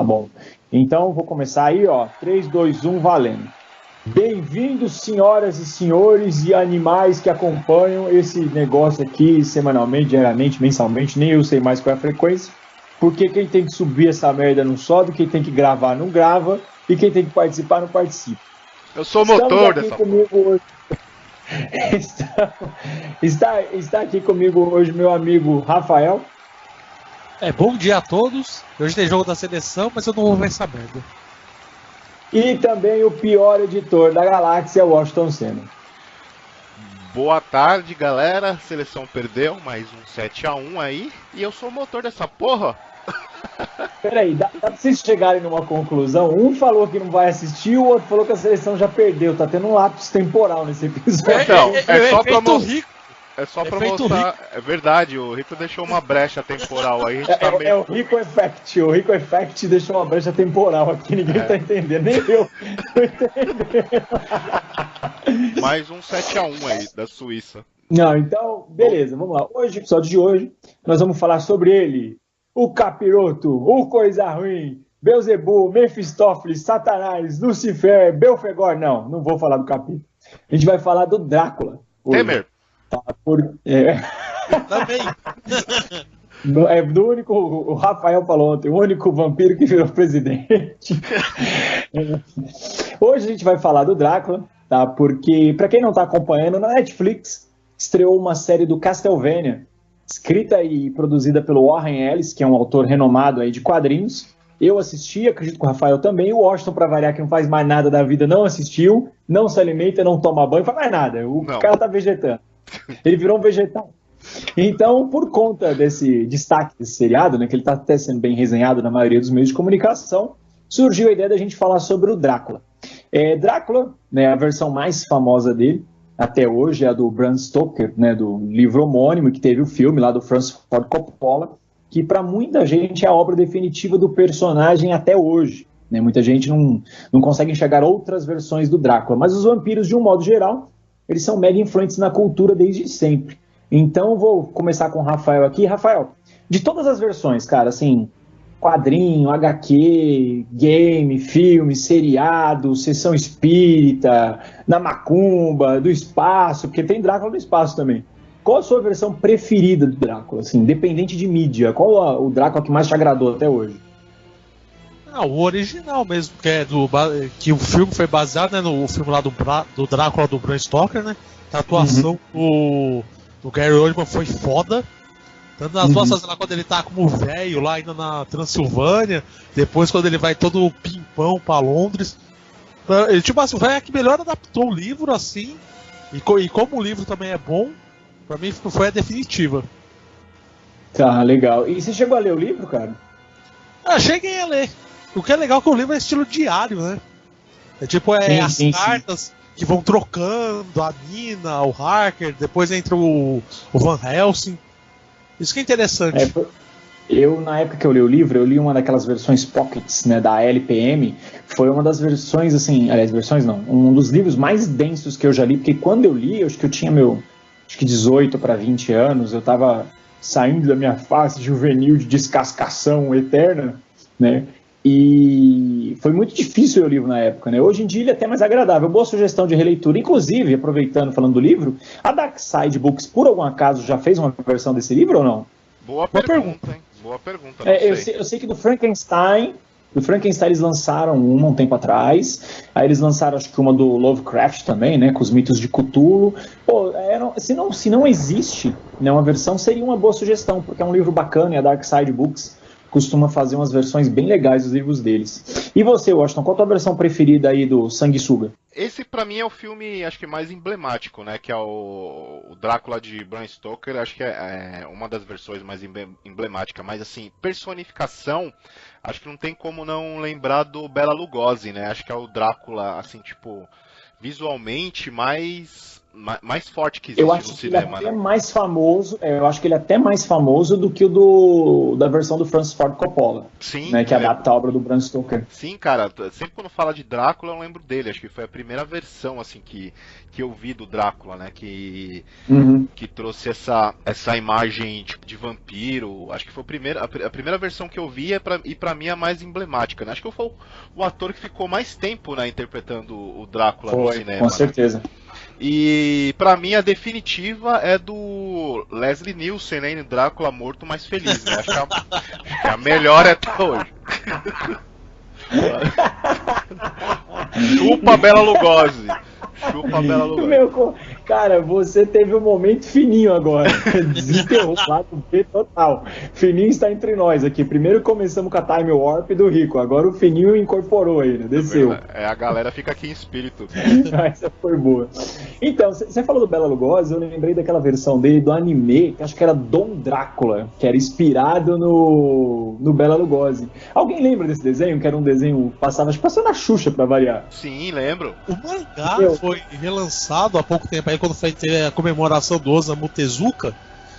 bom. Então, vou começar aí, ó. 3, 2, 1, valendo. Bem-vindos, senhoras e senhores e animais que acompanham esse negócio aqui semanalmente, diariamente, mensalmente, nem eu sei mais qual é a frequência, porque quem tem que subir essa merda não sobe, quem tem que gravar não grava, e quem tem que participar não participa. Eu sou o motor dessa comigo hoje. Está aqui comigo hoje meu amigo Rafael. Bom dia a todos. Hoje tem jogo da seleção, mas eu não vou ver essa merda. E também o pior editor da galáxia, Washington Senna. Boa tarde, galera. A seleção perdeu, mais um 7-1 aí. E eu sou o motor dessa porra. Peraí, dá pra vocês chegarem numa conclusão? Um falou que não vai assistir, o outro falou que a seleção já perdeu. Tá tendo um lapso temporal nesse episódio. Então, é só pra mostrar. É só pra Efeito mostrar. É verdade, o Rico deixou uma brecha temporal aí. A gente tá meio... É o Rico Effect. O Rico Effect deixou uma brecha temporal aqui, ninguém tá entendendo, nem eu tô entendendo. Mais um 7-1 aí, da Suíça. Não, então, beleza, vamos lá. Hoje, episódio de hoje, nós vamos falar sobre ele, o capiroto, o coisa ruim, Beelzebub, Mefistófeles, Satanás, Lucifer, Belfegor. Não vou falar do capítulo. A gente vai falar do Drácula. Temer. Também. Do único, o Rafael falou ontem, o único vampiro que virou presidente. Hoje a gente vai falar do Drácula, tá? Porque, pra quem não tá acompanhando, na Netflix estreou uma série do Castlevania, escrita e produzida pelo Warren Ellis, que é um autor renomado aí de quadrinhos. Eu assisti, acredito que o Rafael também. O Washington, pra variar, que não faz mais nada da vida, não assistiu, não se alimenta, não toma banho, não faz mais nada. O cara tá vegetando. Ele virou um vegetal. Então, por conta desse destaque desse seriado, né, que ele está até sendo bem resenhado na maioria dos meios de comunicação, surgiu a ideia da gente falar sobre o Drácula. Drácula, né, a versão mais famosa dele, até hoje, é a do Bram Stoker, né, do livro homônimo, que teve o filme lá do Francis Ford Coppola, que para muita gente é a obra definitiva do personagem até hoje. Né? Muita gente não consegue enxergar outras versões do Drácula, mas os vampiros, de um modo geral, eles são mega influentes na cultura desde sempre. Então, vou começar com o Rafael aqui. Rafael, de todas as versões, cara, assim, quadrinho, HQ, game, filme, seriado, sessão espírita, na macumba, do espaço, porque tem Drácula do espaço também. Qual a sua versão preferida do Drácula, assim, independente de mídia? Qual o Drácula que mais te agradou até hoje? O original mesmo, que o filme foi baseado, né, no filme lá do Drácula do Bram Stoker, né? A atuação do Gary Oldman foi foda. Tanto nas atuações lá quando ele tá como velho lá ainda na Transilvânia, depois quando ele vai todo pimpão pra Londres. Ele, tipo assim, o velho é que melhor adaptou o livro assim, e como o livro também é bom, pra mim foi a definitiva. Tá, legal. E você chegou a ler o livro, cara? Cheguei a ler. O que é legal é que o livro é estilo diário, né? Sim, cartas que vão trocando, a Nina, o Harker, depois entra o Van Helsing. Isso que é interessante. Eu, na época que eu li o livro, eu li uma daquelas versões pockets, né, da LPM. Foi uma das versões, assim, aliás, versões não, um dos livros mais densos que eu já li, porque quando eu li, eu acho que eu tinha 18 para 20 anos, eu tava saindo da minha fase juvenil de descascação eterna, né? E foi muito difícil o livro na época, né? Hoje em dia ele é até mais agradável. Boa sugestão de releitura. Inclusive, aproveitando, falando do livro, a Dark Side Books, por algum acaso, já fez uma versão desse livro ou não? Boa pergunta, hein? Boa pergunta, eu sei que do Frankenstein eles lançaram uma um tempo atrás. Aí eles lançaram, acho que uma do Lovecraft também, né? Com os mitos de Cthulhu. Pô, se não existe, né, uma versão, seria uma boa sugestão, porque é um livro bacana e a Dark Side Books costuma fazer umas versões bem legais dos livros deles. E você, Washington, qual a tua versão preferida aí do Sanguessuga? Esse pra mim é o filme, acho que mais emblemático, né? Que é o Drácula de Bram Stoker. Acho que é uma das versões mais emblemáticas. Mas assim, personificação, acho que não tem como não lembrar do Bela Lugosi, né? Acho que é o Drácula, assim, tipo, visualmente mais mais forte que existe Eu no acho que cinema, ele é né? mais famoso, eu acho que ele é até mais famoso do que o da versão do Francis Ford Coppola, Sim, né, que adapta a obra do Bram Stoker. sim, cara, sempre quando fala de Drácula eu lembro dele, acho que foi a primeira versão assim que eu vi do Drácula, né, Uhum. que trouxe essa imagem tipo de vampiro. Acho que foi a primeira versão que eu vi e pra mim a mais emblemática, né? Acho que foi o ator que ficou mais tempo, né, interpretando o Drácula no Foi, cinema, com né? certeza. E pra mim a definitiva é do Leslie Nielsen, né, em Drácula Morto Mais Feliz, né? Acho que a melhor é até hoje. Chupa Bela Lugosi. Chupa Bela Lugosi. Cara, você teve um momento fininho agora. Desenterrou o lado B total. Fininho está entre nós aqui. Primeiro começamos com a Time Warp do Rico, agora o Fininho incorporou aí, né? Desceu. A galera fica aqui em espírito. Essa foi boa. Então, você falou do Bela Lugosi, eu lembrei daquela versão dele do anime, que acho que era Dom Drácula, que era inspirado no Bela Lugosi. Alguém lembra desse desenho? Que era um desenho acho que passou na Xuxa pra variar. Sim, lembro. O mangá foi relançado há pouco tempo aí, quando foi ter a comemoração do Osamu Tezuka.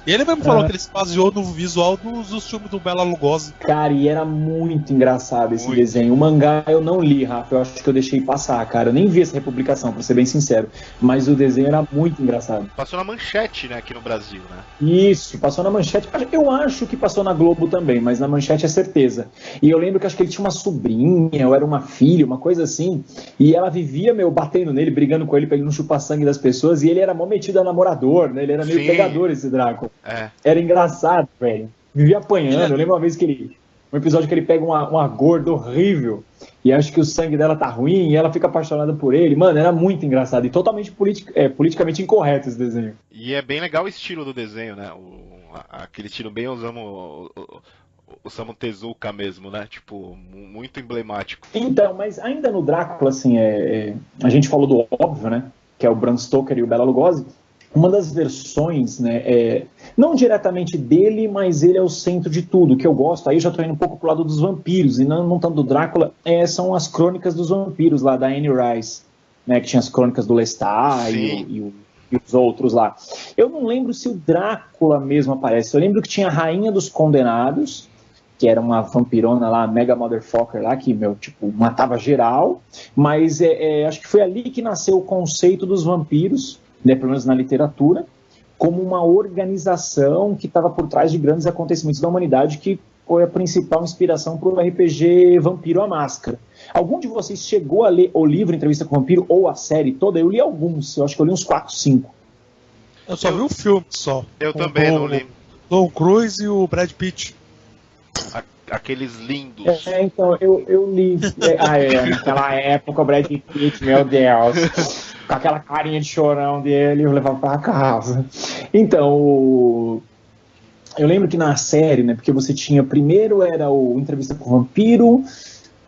E ele mesmo falou que ele se baseou no visual dos filmes do Bela Lugosi. Cara, e era muito engraçado esse desenho. O mangá eu não li, Rafa, eu acho que eu deixei passar, cara. Eu nem vi essa republicação, pra ser bem sincero. Mas o desenho era muito engraçado. Passou na Manchete, né, aqui no Brasil, né? Isso, passou na Manchete. Eu acho que passou na Globo também, mas na Manchete é certeza. E eu lembro que acho que ele tinha uma sobrinha, ou era uma filha, uma coisa assim. E ela vivia, batendo nele, brigando com ele pra ele não chupar sangue das pessoas. E ele era mó metido a namorador, né? Ele era meio pegador, esse Drácula. É. Era engraçado, velho. Vivia apanhando. Eu lembro uma vez um episódio que ele pega uma gorda horrível e acha que o sangue dela tá ruim e ela fica apaixonada por ele. Mano, era muito engraçado e totalmente politicamente incorreto esse desenho. E é bem legal o estilo do desenho, né? Aquele estilo bem o Osamu Tezuka mesmo, né? Tipo, muito emblemático. Então, mas ainda no Drácula, assim, a gente falou do óbvio, né? Que é o Bram Stoker e o Bela Lugosi. Uma das versões, né, não diretamente dele, mas ele é o centro de tudo, que eu gosto, aí eu já tô indo um pouco pro lado dos vampiros, e não tanto do Drácula, são as crônicas dos vampiros lá, da Anne Rice, né, que tinha as crônicas do Lestat e os outros lá. Eu não lembro se o Drácula mesmo aparece, eu lembro que tinha a Rainha dos Condenados, que era uma vampirona lá, mega motherfucker lá, que, matava geral, mas acho que foi ali que nasceu o conceito dos vampiros, né, pelo menos na literatura, como uma organização que estava por trás de grandes acontecimentos da humanidade, que foi a principal inspiração para o RPG Vampiro à Máscara. Algum de vocês chegou a ler o livro Entrevista com o Vampiro ou a série toda? Eu li alguns, eu acho que eu li uns 4, 5. Eu só vi o filme só. Eu também não li. Tom Cruise e o Brad Pitt. Aqueles lindos. Então, eu li. Naquela época o Brad Pitt, meu Deus, com aquela carinha de chorão dele, eu levava pra casa. Então, eu lembro que na série, né, porque você tinha, primeiro era o Entrevista com o Vampiro,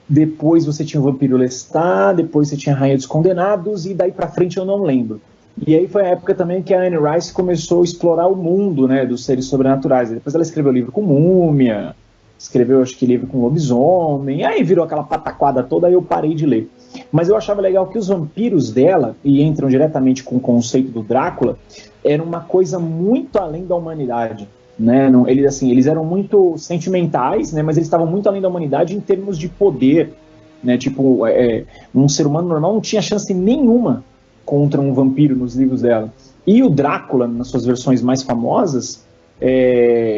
depois você tinha o Vampiro Lestat, depois você tinha a Rainha dos Condenados, e daí pra frente eu não lembro. E aí foi a época também que a Anne Rice começou a explorar o mundo, né, dos seres sobrenaturais. Depois ela escreveu livro com Múmia, escreveu, acho que, livro com lobisomem, aí virou aquela pataquada toda, aí eu parei de ler. Mas eu achava legal que os vampiros dela, e entram diretamente com o conceito do Drácula, eram uma coisa muito além da humanidade, né? Eles eram muito sentimentais, né? Mas eles estavam muito além da humanidade em termos de poder, né? Tipo, um ser humano normal não tinha chance nenhuma contra um vampiro nos livros dela. E o Drácula, nas suas versões mais famosas,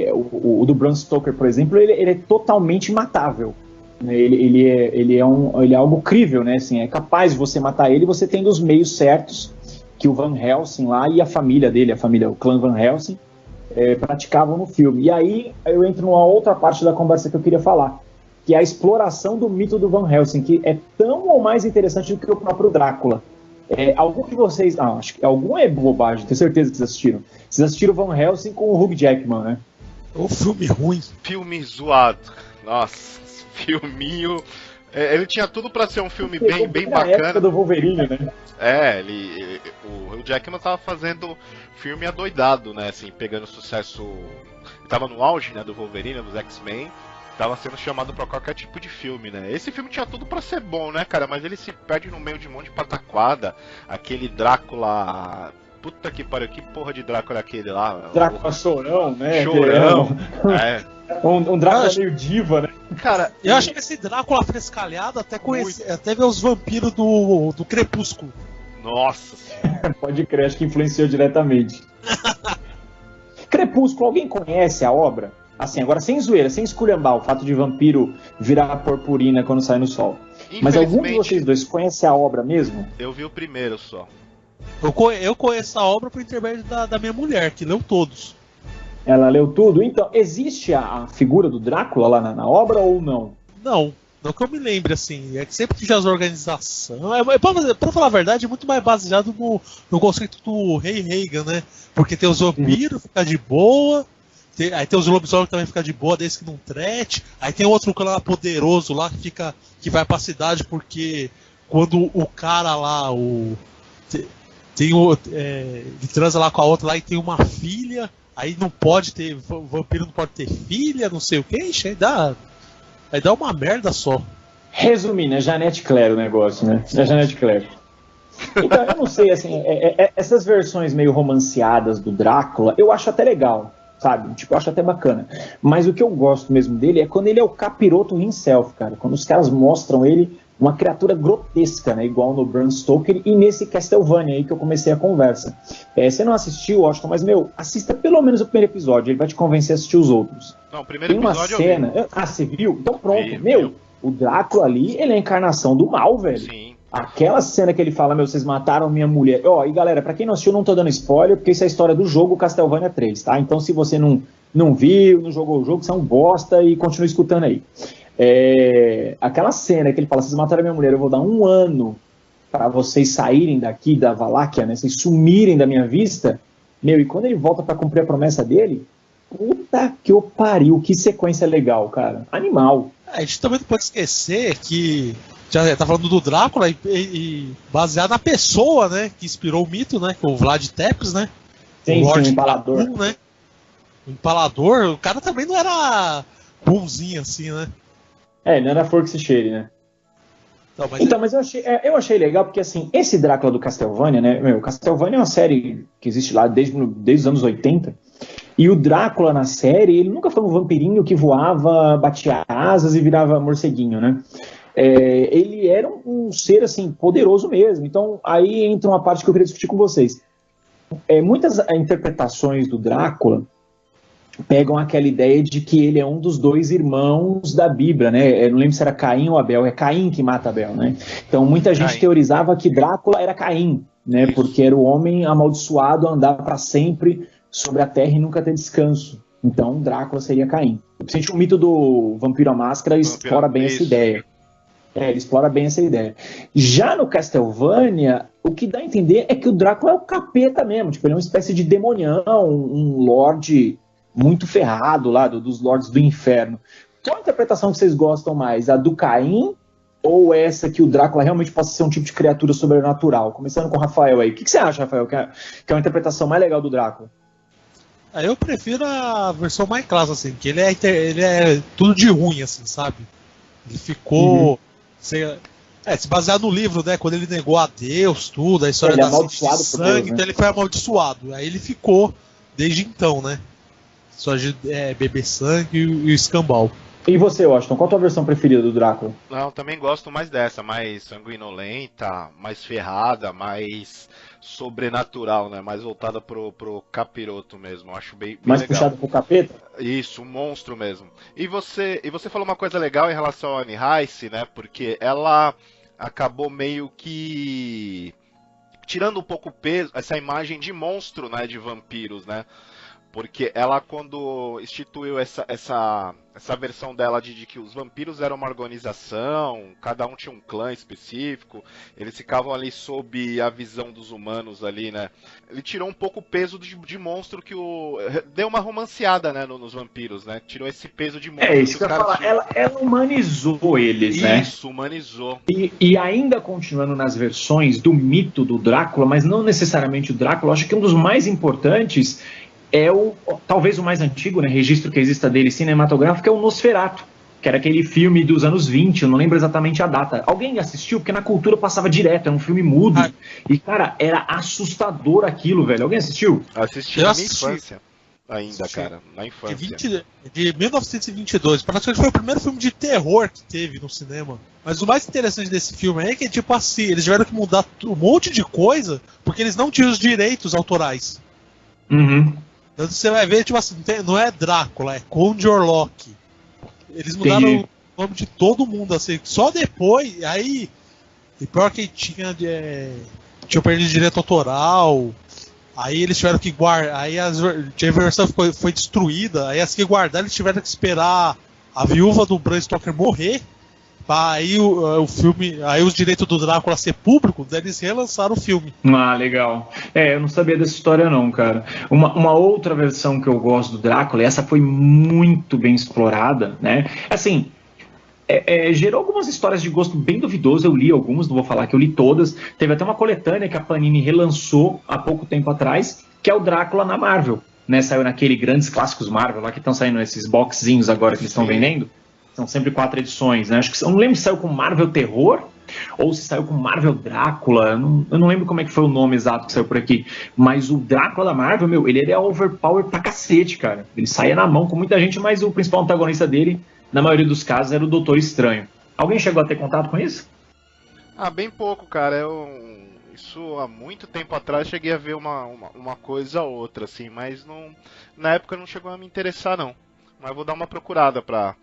o do Bram Stoker, por exemplo, ele é totalmente imatável. Ele é algo crível, né? Assim, é capaz de você matar ele, você tendo os meios certos que o Van Helsing lá e a família dele, o clã Van Helsing, praticavam no filme. E aí eu entro numa outra parte da conversa que eu queria falar, que é a exploração do mito do Van Helsing, que é tão ou mais interessante do que o próprio Drácula. Algum de vocês... acho que algum é bobagem, tenho certeza que vocês assistiram. Vocês assistiram Van Helsing com o Hugh Jackman, né? O filme ruim. Filme zoado. Nossa, filminho... ele tinha tudo pra ser um filme bem bacana. Na época do Wolverine, né? O Hugh Jackman tava fazendo filme adoidado, né? Assim, pegando sucesso... Ele tava no auge, né, do Wolverine, dos X-Men. Tava sendo chamado pra qualquer tipo de filme, né? Esse filme tinha tudo pra ser bom, né, cara? Mas ele se perde no meio de um monte de pataquada. Aquele Drácula puta que pariu, que porra de Drácula é aquele lá? Drácula chorão, né? Chorão. É. Um Drácula meio diva, né? Cara, eu acho que esse Drácula frescalhado até ver os vampiros do Crepúsculo. Nossa. Pode crer, acho que influenciou diretamente. Crepúsculo, alguém conhece a obra? Assim, agora sem zoeira, sem esculhambar o fato de vampiro virar purpurina quando sai no sol. Mas algum de vocês dois conhece a obra mesmo? Eu vi o primeiro só. Eu conheço a obra por intermédio da minha mulher, que leu todos. Ela leu tudo? Então, existe a figura do Drácula lá na obra ou não? Não que eu me lembre, assim. É que sempre que as organizações... Pra falar a verdade, é muito mais baseado no conceito do Rei Reagan, né? Porque tem os vampiros, fica de boa... Aí tem os lobisomens que também fica de boa, desde que não trete. Aí tem outro cara poderoso lá que vai pra cidade porque quando o cara lá, ele transa lá com a outra lá e tem uma filha, aí não pode ter, o vampiro não pode ter filha, não sei o que, aí dá uma merda só. Resumindo, é Janete Claire o negócio, né? É Janete Claire. Então, eu não sei, assim, essas versões meio romanceadas do Drácula, eu acho até legal. Sabe? Tipo, eu acho até bacana. Mas o que eu gosto mesmo dele é quando ele é o capiroto himself, cara. Quando os caras mostram ele uma criatura grotesca, né? Igual no Bram Stoker e nesse Castlevania aí que eu comecei a conversa. Você não assistiu, Washington, mas, assista pelo menos o primeiro episódio. Ele vai te convencer a assistir os outros. Não, o primeiro Tem uma episódio cena... eu vi. Você viu? Então pronto. O Drácula ali, ele é a encarnação do mal, velho. Sim. Aquela cena que ele fala, vocês mataram minha mulher. E galera, pra quem não assistiu, não tô dando spoiler, porque isso é a história do jogo Castlevania 3, tá? Então se você não viu, não jogou o jogo, você é um bosta e continua escutando aí. Aquela cena que ele fala, vocês mataram minha mulher, eu vou dar 1 ano pra vocês saírem daqui da Valáquia, né? Vocês sumirem da minha vista. E quando ele volta pra cumprir a promessa dele, puta que o pariu, que sequência legal, cara. Animal. A gente também não pode esquecer que já tá falando do Drácula e baseado na pessoa, né, que inspirou o mito, né, que é o Vlad Tepes, né? Sim, o Empalador. Dracul, né? O Empalador, o cara também não era bonzinho assim, né? Não era flor que se cheire, né? Mas eu achei legal porque, assim, esse Drácula do Castlevania, né, Castlevania é uma série que existe lá desde os anos 80, e o Drácula na série, ele nunca foi um vampirinho que voava, batia asas e virava morceguinho, né? Ele era um ser, assim, poderoso mesmo. Então, aí entra uma parte que eu queria discutir com vocês. Muitas interpretações do Drácula pegam aquela ideia de que ele é um dos 2 irmãos da Bíblia, né? Eu não lembro se era Caim ou Abel, é Caim que mata Abel, né? Então, muita gente teorizava que Drácula era Caim, né? Isso. Porque era o homem amaldiçoado a andar para sempre sobre a terra e nunca ter descanso. Então, Drácula seria Caim. O mito do Vampiro à Máscara explora bem essa ideia. Ele explora bem essa ideia. Já no Castlevania, o que dá a entender é que o Drácula é o capeta mesmo. Tipo, ele é uma espécie de demonião, um lorde muito ferrado lá, dos lordes do inferno. Qual a interpretação que vocês gostam mais? A do Caim ou essa que o Drácula realmente possa ser um tipo de criatura sobrenatural? Começando com o Rafael aí. O que você acha, Rafael, que é uma interpretação mais legal do Drácula? Eu prefiro a versão mais clássica, assim, que ele é tudo de ruim, assim, sabe? Ele ficou... se basear no livro, né? Quando ele negou a Deus, tudo, a história da sede de sangue, Deus, né? Então ele foi amaldiçoado. Aí ele ficou desde então, né? Só de beber sangue e o escambau. E você, Washington, qual a tua versão preferida do Drácula? Não, também gosto mais dessa, mais sanguinolenta, mais ferrada, mais sobrenatural, né? Mais voltada pro capiroto mesmo. Eu acho bem mais legal. Puxado pro capeta? Isso, um monstro mesmo. E você falou uma coisa legal em relação a Anne Rice, né? Porque ela acabou meio que tirando um pouco o peso, essa imagem de monstro, né? De vampiros, né? Porque ela, quando instituiu essa versão dela de que os vampiros eram uma organização, cada um tinha um clã específico, eles ficavam ali sob a visão dos humanos ali, né? Ele tirou um pouco o peso de monstro deu uma romanceada, né, nos vampiros, né? Tirou esse peso de monstro. Isso que eu ia falar. Ela humanizou eles, né? Isso, humanizou. E ainda continuando nas versões do mito do Drácula, mas não necessariamente o Drácula, acho que um dos mais importantes... talvez o mais antigo, né, registro que exista dele cinematográfico, é o Nosferatu. que era aquele filme dos anos 20, eu não lembro exatamente a data. Alguém assistiu? Porque na Cultura passava direto, era um filme mudo. E, cara, era assustador aquilo, velho. Alguém assistiu? Assisti na minha infância. Ainda, cara, na infância. De 1922, praticamente foi o primeiro filme de terror que teve no cinema. Mas o mais interessante desse filme é que, tipo assim, eles tiveram que mudar um monte de coisa porque eles não tinham os direitos autorais. Uhum. Então você vai ver, tipo assim, não é Drácula, é Conde Orlok. Eles mudaram o nome de todo mundo, assim, só depois, aí... E pior que tinha perdido direito autoral... Aí eles tiveram que guardar, aí a versão foi destruída, aí as que guardaram eles tiveram que esperar a viúva do Bram Stoker morrer, pra aí o filme, aí os direitos do Drácula ser público, daí eles relançaram o filme. Ah, legal. Eu não sabia dessa história não, cara. Uma outra versão que eu gosto do Drácula, e essa foi muito bem explorada, né? Assim... gerou algumas histórias de gosto bem duvidoso, eu li algumas, não vou falar que eu li todas. Teve até uma coletânea que a Panini relançou há pouco tempo atrás, que é o Drácula na Marvel, né? Saiu naquele Grandes Clássicos Marvel, lá que estão saindo esses boxzinhos agora que eles estão vendendo. São sempre 4 edições, né? Acho que, eu não lembro se saiu com Marvel Terror ou se saiu com Marvel Drácula. Eu não lembro como é que foi o nome exato que saiu por aqui. Mas o Drácula da Marvel, meu, ele era overpower pra cacete, cara. Ele saía na mão com muita gente, mas o principal antagonista dele, na maioria dos casos, era o Doutor Estranho. Alguém chegou a ter contato com isso? Bem pouco, cara. Isso há muito tempo atrás cheguei a ver uma coisa ou outra, assim, mas na época não chegou a me interessar, não. Mas vou dar uma procurada pra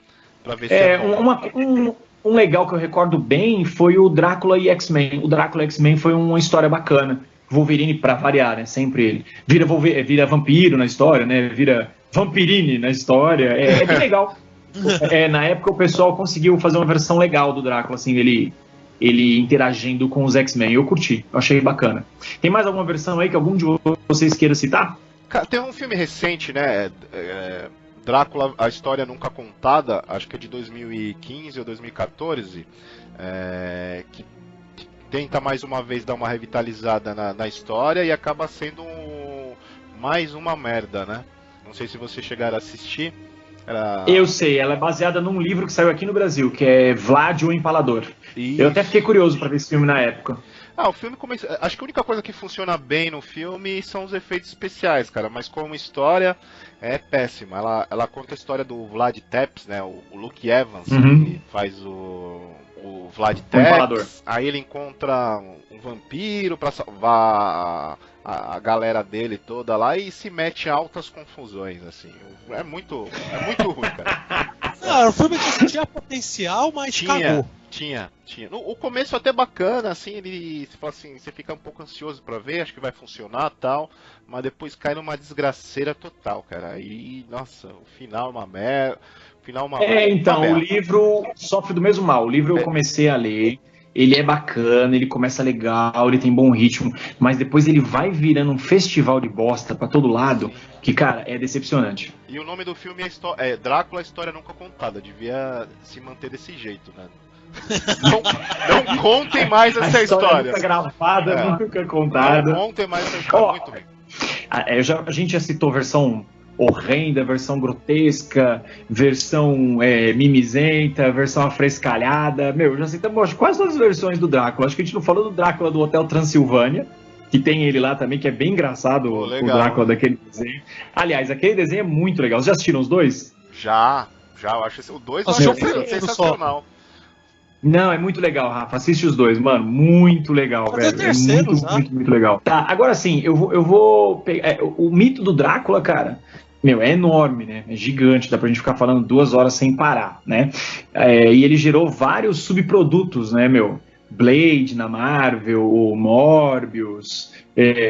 ver se é bom. Um legal que eu recordo bem foi o Drácula e X-Men. O Drácula e X-Men foi uma história bacana. Wolverine, pra variar, né? Sempre ele. Vira vampiro na história, né? Vira Vampirine na história. É bem legal. Na época o pessoal conseguiu fazer uma versão legal do Drácula, assim, ele interagindo com os X-Men. Eu curti, eu achei bacana. Tem mais alguma versão aí que algum de vocês queira citar? Cara, tem um filme recente, né? Drácula, a História Nunca Contada, acho que é de 2015 ou 2014, que tenta mais uma vez dar uma revitalizada na história e acaba sendo mais uma merda, né? Não sei se vocês chegaram a assistir. Eu sei, ela é baseada num livro que saiu aqui no Brasil, que é Vlad o Empalador. Isso. Eu até fiquei curioso para ver esse filme na época. O filme acho que a única coisa que funciona bem no filme são os efeitos especiais, cara, mas como história é péssima. Ela conta a história do Vlad Tepes, né, o Luke Evans, que faz o Vlad Tepes. Aí ele encontra um vampiro para salvar a galera dele toda lá e se mete em altas confusões, assim. É muito ruim, cara. O filme tinha potencial, mas cagou. Tinha. O começo até bacana, assim, você fica um pouco ansioso pra ver, acho que vai funcionar e tal, mas depois cai numa desgraceira total, cara. Aí, nossa, o final é uma merda. O livro sofre do mesmo mal. O livro eu comecei a ler, ele é bacana, ele começa legal, ele tem bom ritmo, mas depois ele vai virando um festival de bosta pra todo lado, que, cara, é decepcionante. E o nome do filme é Drácula, a História Nunca Contada. Devia se manter desse jeito, né? Não contem mais essa história. Nunca gravada, nunca contada. Não contem mais essa história, muito bem. A gente já citou versão horrenda, versão grotesca, versão mimizenta, versão afrescalhada. Já citamos quase todas as versões do Drácula. Acho que a gente não falou do Drácula do Hotel Transilvânia, que tem ele lá também, que é bem engraçado, o Drácula daquele desenho. Aliás, aquele desenho é muito legal. Vocês já assistiram os dois? Já. Eu acho o 2 sensacional. Não, é muito legal, Rafa. Assiste os dois, mano. Muito legal, velho. Muito legal. Tá, agora sim, eu vou pegar. O mito do Drácula, cara, é enorme, né? É gigante, dá pra gente ficar falando 2 horas sem parar, né? E ele gerou vários subprodutos, né, Blade na Marvel, o Morbius,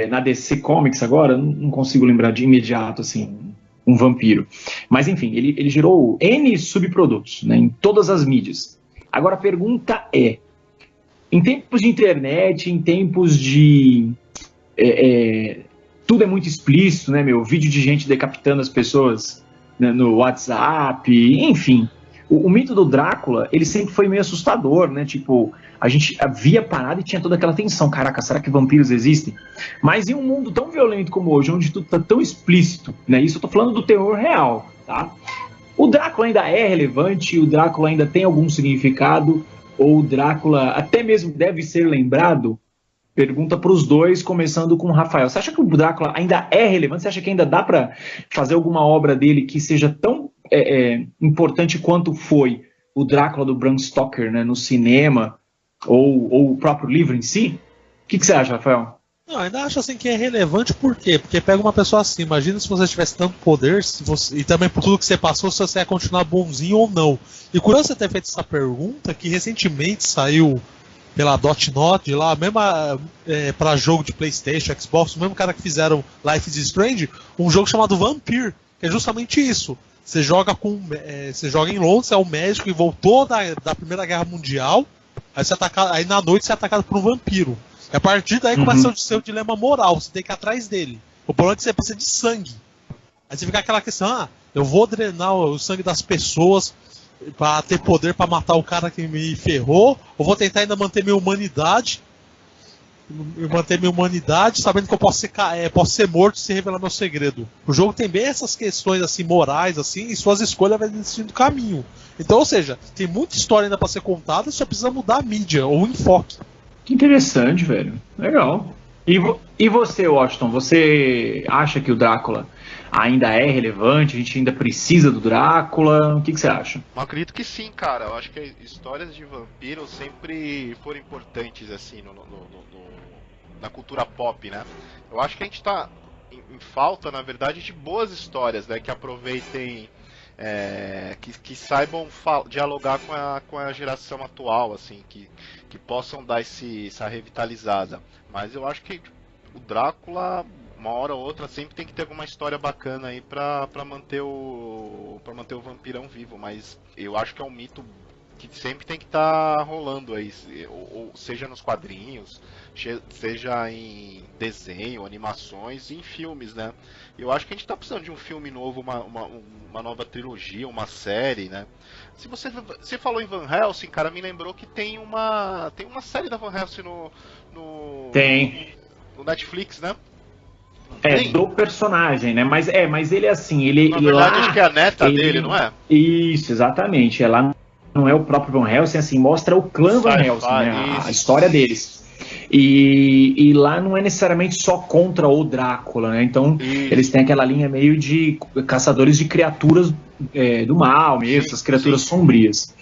na DC Comics agora, não consigo lembrar de imediato, assim, um vampiro. Mas enfim, ele gerou N subprodutos, né, em todas as mídias. Agora a pergunta é, em tempos de internet, em tempos de... tudo é muito explícito, né, vídeo de gente decapitando as pessoas, né, no WhatsApp, enfim. O mito do Drácula, ele sempre foi meio assustador, né, tipo, a gente via parada e tinha toda aquela tensão, caraca, será que vampiros existem? Mas em um mundo tão violento como hoje, onde tudo tá tão explícito, né, isso eu tô falando do terror real, tá? O Drácula ainda é relevante? O Drácula ainda tem algum significado? Ou o Drácula até mesmo deve ser lembrado? Pergunta para os dois, começando com o Rafael. Você acha que o Drácula ainda é relevante? Você acha que ainda dá para fazer alguma obra dele que seja tão importante quanto foi o Drácula do Bram Stoker, né, no cinema, ou o próprio livro em si? O que você acha, Rafael? Não, ainda acho assim que é relevante, por quê? Porque pega uma pessoa assim, imagina se você tivesse tanto poder, e também por tudo que você passou, se você ia continuar bonzinho ou não. E curioso você ter feito essa pergunta, que recentemente saiu pela Dotnod, lá, mesmo para jogo de PlayStation, Xbox, o mesmo cara que fizeram Life is Strange, um jogo chamado Vampire, que é justamente isso. Você joga em Londres, você é um médico e voltou da Primeira Guerra Mundial, aí na noite você é atacado por um vampiro. E a partir daí começa o seu dilema moral, você tem que ir atrás dele. O problema é que você precisa de sangue. Aí você fica aquela questão, eu vou drenar o sangue das pessoas pra ter poder pra matar o cara que me ferrou, ou vou tentar ainda manter minha humanidade, sabendo que eu posso ser morto se revelar meu segredo. O jogo tem bem essas questões assim, morais, assim, e suas escolhas vão decidindo o caminho. Então, ou seja, tem muita história ainda pra ser contada, só precisa mudar a mídia, ou o enfoque. Que interessante, velho. Legal. E você, Washington, você acha que o Drácula ainda é relevante? A gente ainda precisa do Drácula? O que você acha? Eu acredito que sim, cara. Eu acho que histórias de vampiro sempre foram importantes, assim, na cultura pop, né? Eu acho que a gente tá em falta, na verdade, de boas histórias, né? Que aproveitem... que saibam dialogar com a geração atual, assim, que possam dar essa revitalizada. Mas eu acho que o Drácula, uma hora ou outra, sempre tem que ter alguma história bacana aí pra manter o vampirão vivo. Mas eu acho que é um mito que sempre tem que estar rolando aí, ou seja nos quadrinhos, seja em desenho, animações e em filmes, né? Eu acho que a gente tá precisando de um filme novo, uma nova trilogia, uma série, né? Se você falou em Van Helsing, cara, me lembrou que tem uma série da Van Helsing no Netflix, né? Do personagem, né? Mas ele é assim, ele... Na verdade, lá, acho que é a neta dele, não é? Isso, exatamente. Ela não é o próprio Van Helsing, assim, mostra o clã Van Helsing, né? A história deles. E lá não é necessariamente só contra o Drácula, né? Então, eles têm aquela linha meio de caçadores de criaturas do mal mesmo, essas criaturas sombrias.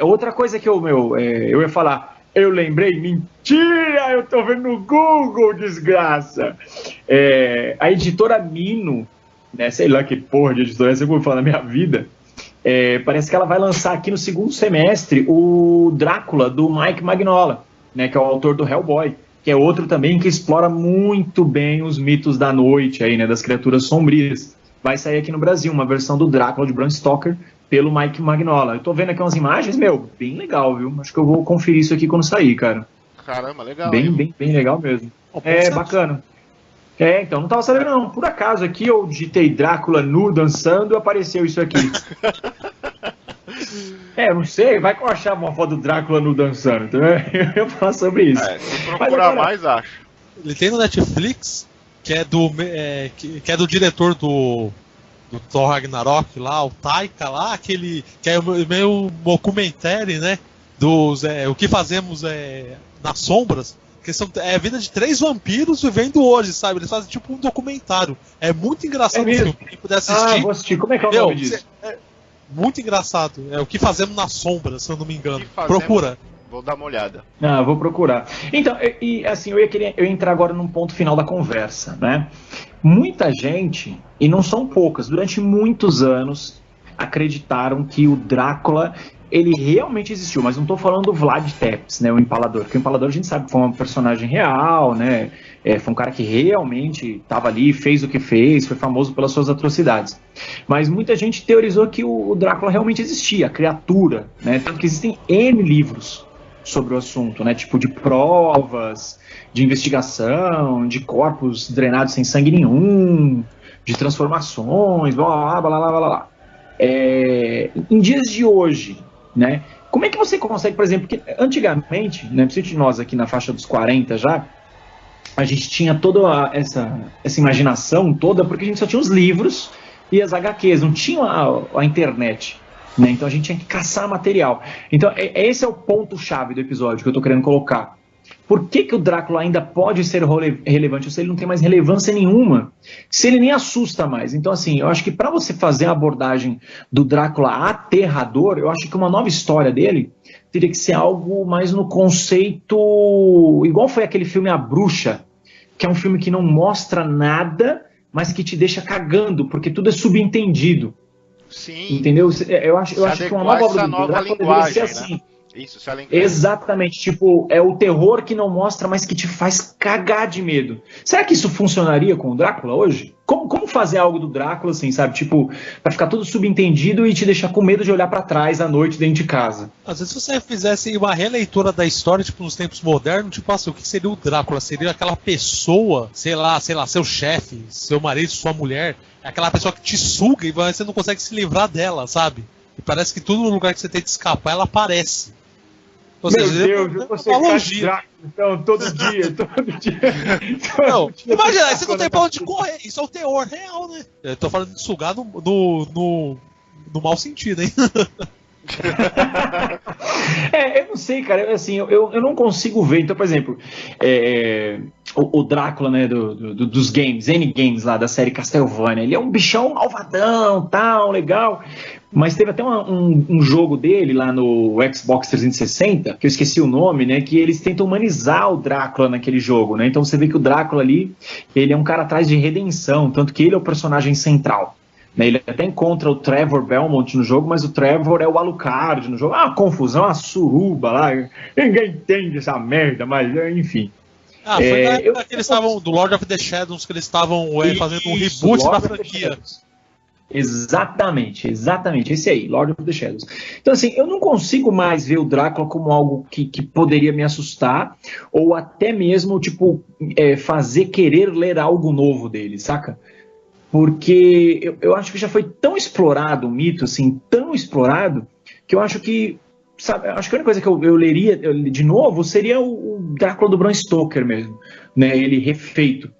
Outra coisa que eu ia falar, eu lembrei, mentira, eu tô vendo no Google, desgraça. A editora Mino, né, sei lá que porra de editora, eu vou falar na minha vida, parece que ela vai lançar aqui no segundo semestre o Drácula do Mike Mignola, né, que é o autor do Hellboy, que é outro também que explora muito bem os mitos da noite, aí, né, das criaturas sombrias. Vai sair aqui no Brasil uma versão do Drácula de Bram Stoker pelo Mike Mignola. Eu tô vendo aqui umas imagens, bem legal, viu? Acho que eu vou conferir isso aqui quando sair, cara. Caramba, legal. Bem legal mesmo. Bacana. Então, não tava sabendo não. Por acaso aqui eu digitei Drácula nu dançando e apareceu isso aqui. Não sei, vai que eu achar uma foto do Drácula nu dançando, então eu ia falar sobre isso. Se procurar mais, acho. Ele tem no Netflix, que é do diretor do Thor Ragnarok lá, o Taika lá, aquele que é meio documentário, né, o que fazemos nas sombras, que é a vida de 3 vampiros vivendo hoje, sabe? Eles fazem tipo um documentário. É muito engraçado o filme, quem puder assistir. Vou assistir. Como é que é o nome disso? Muito engraçado. É o que fazemos na sombra, se eu não me engano. Procura. Vou dar uma olhada. Vou procurar. Então, assim, eu ia entrar agora num ponto final da conversa, né? Muita gente, e não são poucas, durante muitos anos acreditaram que o Drácula, ele realmente existiu, mas não estou falando do Vlad Tepes, né, o Empalador, porque o Empalador a gente sabe que foi um personagem real, né? Foi um cara que realmente estava ali, fez o que fez, foi famoso pelas suas atrocidades. Mas muita gente teorizou que o Drácula realmente existia, a criatura, né? Tanto que existem N livros sobre o assunto, né? Tipo de provas, de investigação, de corpos drenados sem sangue nenhum, de transformações, blá blá blá blá blá blá. Em dias de hoje, né? Como é que você consegue, por exemplo, que antigamente, né, principalmente nós aqui na faixa dos 40 já, a gente tinha toda essa imaginação toda, porque a gente só tinha os livros e as HQs, não tinha a internet, né? Então a gente tinha que caçar material. Então esse é o ponto-chave do episódio que eu tô querendo colocar. Por que o Drácula ainda pode ser relevante? Ou se ele não tem mais relevância nenhuma, se ele nem assusta mais. Então, assim, eu acho que para você fazer a abordagem do Drácula aterrador, eu acho que uma nova história dele teria que ser algo mais no conceito, igual foi aquele filme A Bruxa, que é um filme que não mostra nada, mas que te deixa cagando, porque tudo é subentendido. Sim. Entendeu? Eu acho que uma nova obra do Drácula deveria ser assim. Né? Isso, se exatamente, tipo, é o terror que não mostra, mas que te faz cagar de medo. Será que isso funcionaria com o Drácula hoje? Como fazer algo do Drácula, assim, sabe? Tipo, pra ficar tudo subentendido e te deixar com medo de olhar pra trás à noite dentro de casa. Às vezes se você fizesse uma releitura da história, tipo, nos tempos modernos, tipo assim, o que seria o Drácula? Seria aquela pessoa, sei lá, seu chefe, seu marido, sua mulher, aquela pessoa que te suga e você não consegue se livrar dela, sabe? E parece que todo lugar que você tenta escapar, ela aparece. Ou seja, meu Deus, você cai então, todo dia. Não, imagina, você não tem pra onde correr. Isso é o teor real, né? Eu tô falando de sugar no mau sentido, hein? Eu não sei, cara. Assim, eu não consigo ver. Então, por exemplo, o Drácula, né, dos games, N-Games lá da série Castlevania, ele é um bichão malvadão, tal, legal. Mas teve até um jogo dele lá no Xbox 360, que eu esqueci o nome, né? Que eles tentam humanizar o Drácula naquele jogo, né? Então você vê que o Drácula ali, ele é um cara atrás de redenção, tanto que ele é o personagem central. Ele até encontra o Trevor Belmont no jogo, mas o Trevor é o Alucard no jogo. Uma confusão, uma suruba lá. Ninguém entende essa merda, mas enfim. Foi na época que eles estavam, do Lord of the Shadows, que eles estavam fazendo um reboot da franquia. Exatamente, esse aí, Lord of the Shadows. Então assim, eu não consigo mais ver o Drácula como algo que poderia me assustar, ou até mesmo, tipo, fazer querer ler algo novo dele, saca? Porque eu acho que já foi tão explorado o mito, assim, tão explorado, que eu acho que, sabe, acho que a única coisa que eu leria de novo seria o Drácula do Bram Stoker mesmo, né, ele refeito,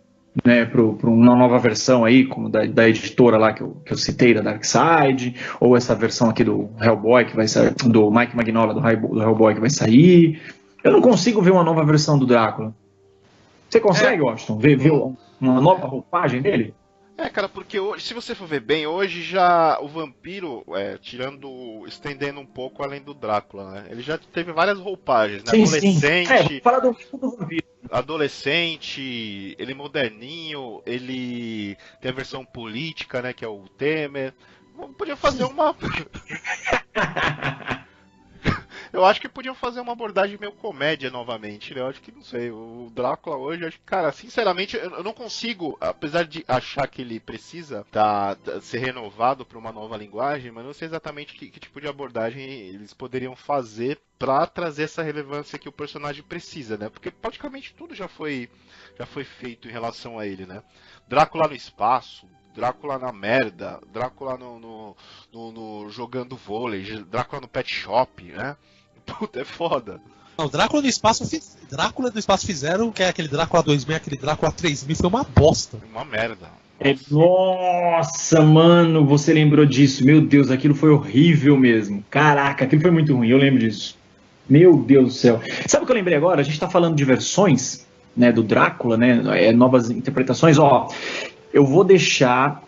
né, para uma nova versão aí, como da editora lá que eu citei, da Dark Side, ou essa versão aqui do Hellboy, que vai sair, do Mike Mignola do Hellboy, que vai sair. Eu não consigo ver uma nova versão do Drácula. Você consegue, Washington, ver uma nova roupagem dele? Cara, porque hoje, se você for ver bem, hoje já o vampiro, estendendo um pouco além do Drácula, né? Ele já teve várias roupagens, né? Sim, adolescente, sim. Falar do vampiro. Adolescente, ele moderninho, ele tem a versão política, né? Que é o Temer. Podia fazer uma... Eu acho que podiam fazer uma abordagem meio comédia novamente, né? Eu acho que, não sei, o Drácula hoje, acho que, cara, sinceramente, eu não consigo, apesar de achar que ele precisa ser renovado para uma nova linguagem, mas não sei exatamente que tipo de abordagem eles poderiam fazer para trazer essa relevância que o personagem precisa, né? Porque praticamente tudo já foi feito em relação a ele, né? Drácula no espaço, Drácula na merda, Drácula no jogando vôlei, Drácula no pet shop, né? Puta, é foda. Não, Drácula do Espaço fizeram, que é aquele Drácula 2000, aquele Drácula 3000, foi uma bosta. Uma merda. Nossa, mano, você lembrou disso. Meu Deus, aquilo foi horrível mesmo. Caraca, aquilo foi muito ruim, eu lembro disso. Meu Deus do céu. Sabe o que eu lembrei agora? A gente tá falando de versões, né, do Drácula, né, novas interpretações. Eu vou deixar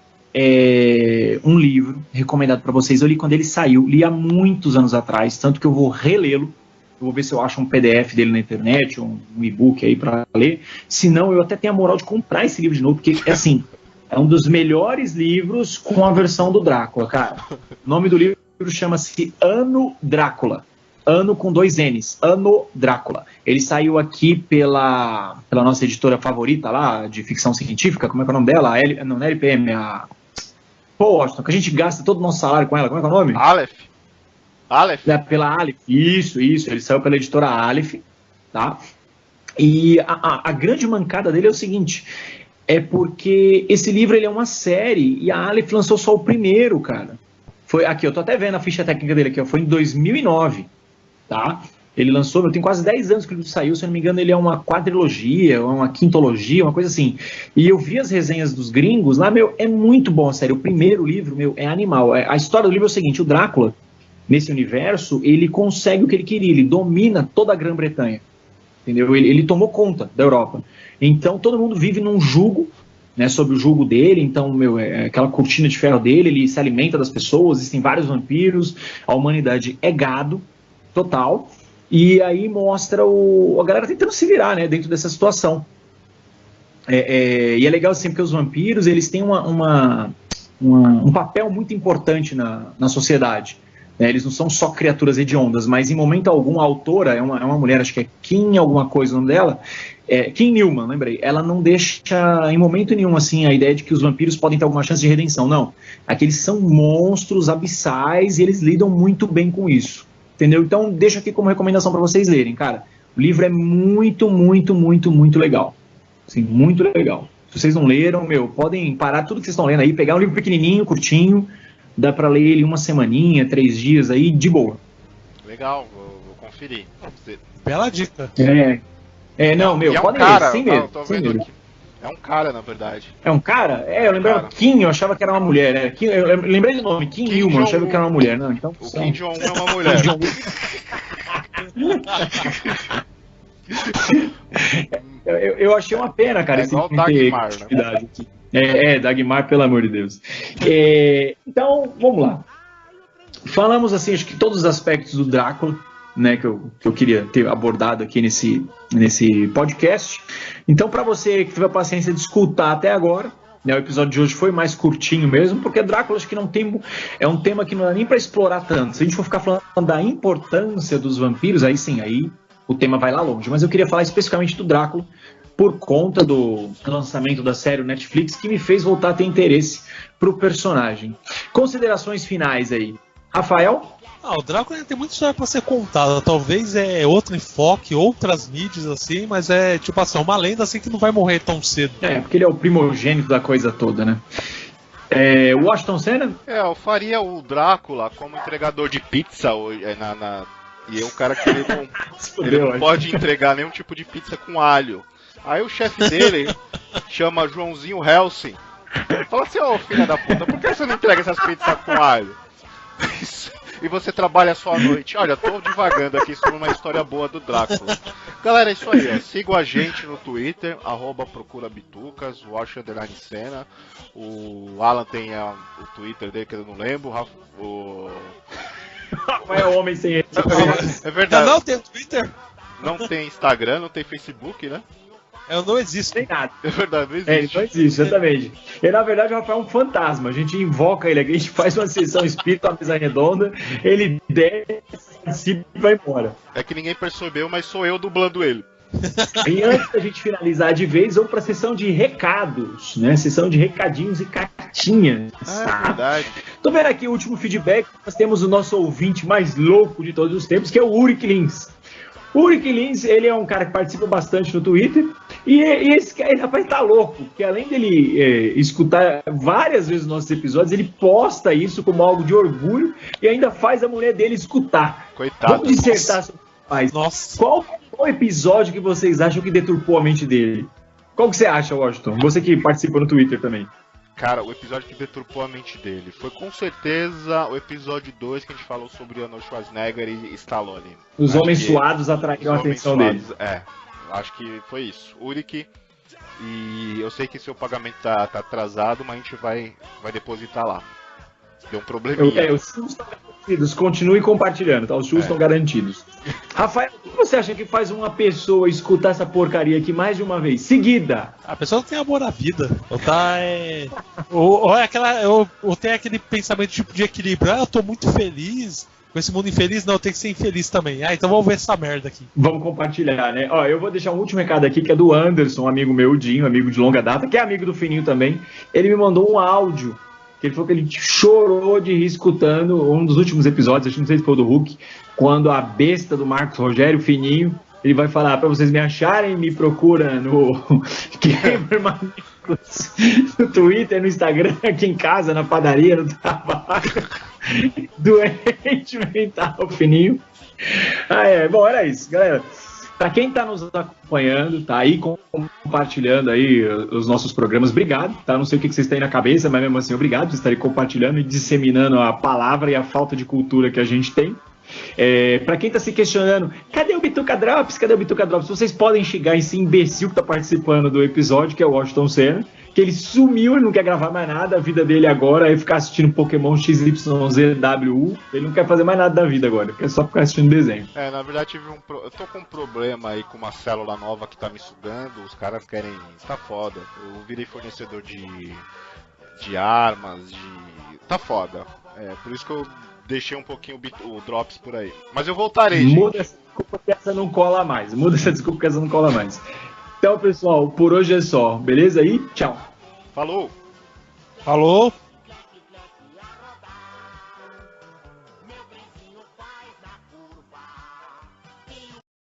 um livro recomendado para vocês. Eu li quando ele saiu, li há muitos anos atrás, tanto que eu vou relê-lo. Eu vou ver se eu acho um PDF dele na internet, um e-book aí para ler. Se não, eu até tenho a moral de comprar esse livro de novo, porque, assim, é um dos melhores livros com a versão do Drácula, cara. O nome do livro chama-se Ano Drácula. Ano com 2 N's, Ano Drácula. Ele saiu aqui pela nossa editora favorita lá, de ficção científica, como é que é o nome dela? Não é LPM, Washington, que a gente gasta todo o nosso salário com ela, como é que é o nome? Aleph? Pela Aleph, isso, ele saiu pela editora Aleph, tá? E a grande mancada dele é o seguinte, é porque esse livro ele é uma série, e a Aleph lançou só o primeiro, cara. Foi aqui, eu tô até vendo a ficha técnica dele aqui, foi em 2009. Tá? Ele lançou, eu tenho quase 10 anos que ele saiu, se eu não me engano, ele é uma quadrilogia, uma quintologia, uma coisa assim. E eu vi as resenhas dos gringos lá, meu, é muito bom, sério. O primeiro livro, meu, é animal. A história do livro é o seguinte: o Drácula, nesse universo, ele consegue o que ele queria, ele domina toda a Grã-Bretanha, entendeu? Ele tomou conta da Europa. Então todo mundo vive num jugo, né, sob o jugo dele. Então, meu, aquela cortina de ferro dele, ele se alimenta das pessoas, existem vários vampiros, a humanidade é gado total. E aí mostra a galera tentando se virar, né, dentro dessa situação. E é legal assim, porque os vampiros, eles têm um papel muito importante na sociedade. Né? Eles não são só criaturas hediondas, mas em momento algum a autora, é uma mulher, acho que é Kim alguma coisa o nome dela, Kim Newman, lembrei, ela não deixa em momento nenhum assim, a ideia de que os vampiros podem ter alguma chance de redenção, não. Aqueles são monstros abissais e eles lidam muito bem com isso. Entendeu? Então, deixo aqui como recomendação para vocês lerem, cara. O livro é muito, muito, muito, muito legal. Assim, muito legal. Se vocês não leram, meu, podem parar tudo que vocês estão lendo aí, pegar um livro pequenininho, curtinho, dá para ler ele uma semaninha, 3 dias aí, de boa. Legal, vou conferir. Bela dica. Não, meu, é podem cara, ler, sem medo. Tô vendo aqui. É um cara, na verdade. É um cara? Eu lembrava Kim, eu achava que era uma mulher. Kim, eu lembrei do nome, Kim Newman, eu achava que era uma mulher. Não, então, o Kim Jong é uma mulher. eu achei uma pena, cara. Igual o Dagmar, né? Dagmar, pelo amor de Deus. Então, vamos lá. Falamos, assim, acho que todos os aspectos do Drácula, né, que eu queria ter abordado aqui nesse podcast. Então, para você que teve a paciência de escutar até agora, né, o episódio de hoje foi mais curtinho mesmo, porque Drácula acho que não tem, é um tema que não dá nem para explorar tanto. Se a gente for ficar falando da importância dos vampiros, aí sim, aí o tema vai lá longe. Mas eu queria falar especificamente do Drácula por conta do lançamento da série Netflix, que me fez voltar a ter interesse pro personagem. Considerações finais aí. Rafael? O Drácula tem muita história pra ser contada. Talvez outro enfoque, outras mídias assim, mas é tipo assim, uma lenda assim que não vai morrer tão cedo. Porque ele é o primogênito da coisa toda, né? Washington Senna? Eu faria o Drácula como entregador de pizza hoje, e o cara que ele não pode entregar nenhum tipo de pizza com alho. Aí o chefe dele chama Joãozinho Helsing. Fala assim: ô filha da puta, por que você não entrega essas pizzas com alho? E você trabalha só à noite. Olha, tô divagando aqui sobre uma história boa do Drácula. Galera, é isso aí, ó. Sigam a gente no Twitter, @procurabitucas, @Senna. O Alan tem o Twitter dele, que eu não lembro. É o homem sem ele. É verdade. Não tem Twitter? Não tem Instagram, não tem Facebook, né? Eu não existo. Não tem nada. É verdade, não existe. Ele não existe, exatamente. E na verdade o Rafael é um fantasma. A gente invoca ele aqui, a gente faz uma sessão espírita, uma mesa redonda, ele desce e vai embora. É que ninguém percebeu, mas sou eu dublando ele. E antes da gente finalizar de vez, vamos para a sessão de recados, né? Sessão de recadinhos e cartinhas. É verdade. Tô vendo aqui o último feedback. Nós temos o nosso ouvinte mais louco de todos os tempos, que é o Uric Lins. O Uric Lins, ele é um cara que participa bastante no Twitter. E esse cara, rapaz, tá louco, porque além dele escutar várias vezes os nossos episódios, ele posta isso como algo de orgulho e ainda faz a mulher dele escutar. Coitado. Vamos dissertar sobre o rapaz. Nossa. Qual episódio que vocês acham que deturpou a mente dele? Qual que você acha, Washington? Você que participa no Twitter também. Cara, o episódio que deturpou a mente dele foi com certeza o episódio 2 que a gente falou sobre Arnold Schwarzenegger e Stallone. Os homens suados atraíram a atenção dele. Acho que foi isso. Uric, e eu sei que seu pagamento tá atrasado, mas a gente vai depositar lá. Deu um probleminha. Os shows estão garantidos, continue compartilhando, tá? Os shows estão garantidos. Rafael, o que você acha que faz uma pessoa escutar essa porcaria aqui mais de uma vez, seguida? A pessoa não tem amor à vida. Ou tem aquele pensamento tipo de equilíbrio. Eu tô muito feliz com esse mundo infeliz, não, tem que ser infeliz também. Então vamos ver essa merda aqui. Vamos compartilhar, né? Eu vou deixar um último recado aqui, que é do Anderson, um amigo meu, Dinho, amigo de longa data, que é amigo do Fininho também. Ele me mandou um áudio, que ele falou que ele chorou de rir escutando um dos últimos episódios, acho que não sei se foi o do Hulk, quando a besta do Marcos Rogério, Fininho, ele vai falar: pra vocês me acharem, me procura no Gamer Maníacos, no Twitter, no Instagram, aqui em casa, na padaria, no trabalho. Doente mental, Fininho. Bom, era isso, galera. Para quem está nos acompanhando, tá aí compartilhando aí os nossos programas, obrigado, tá? Não sei o que vocês têm na cabeça, mas mesmo assim, obrigado por estarem compartilhando e disseminando a palavra e a falta de cultura que a gente tem. Para quem está se questionando, cadê o Bituca Drops? Cadê o Bituca Drops? Vocês podem chegar esse imbecil que está participando do episódio, que é o Washington Senna, que ele sumiu, ele não quer gravar mais nada, a vida dele agora é ficar assistindo Pokémon XYZWU, ele não quer fazer mais nada da vida agora, quer só ficar assistindo desenho. Na verdade eu tô com um problema aí com uma célula nova que tá me sugando, os caras querem, tá foda, eu virei fornecedor de armas, tá foda, por isso que eu deixei um pouquinho o Drops por aí, mas eu voltarei, gente. Muda essa desculpa que essa não cola mais, Então, pessoal, por hoje é só, beleza? E tchau. Falou! Falou!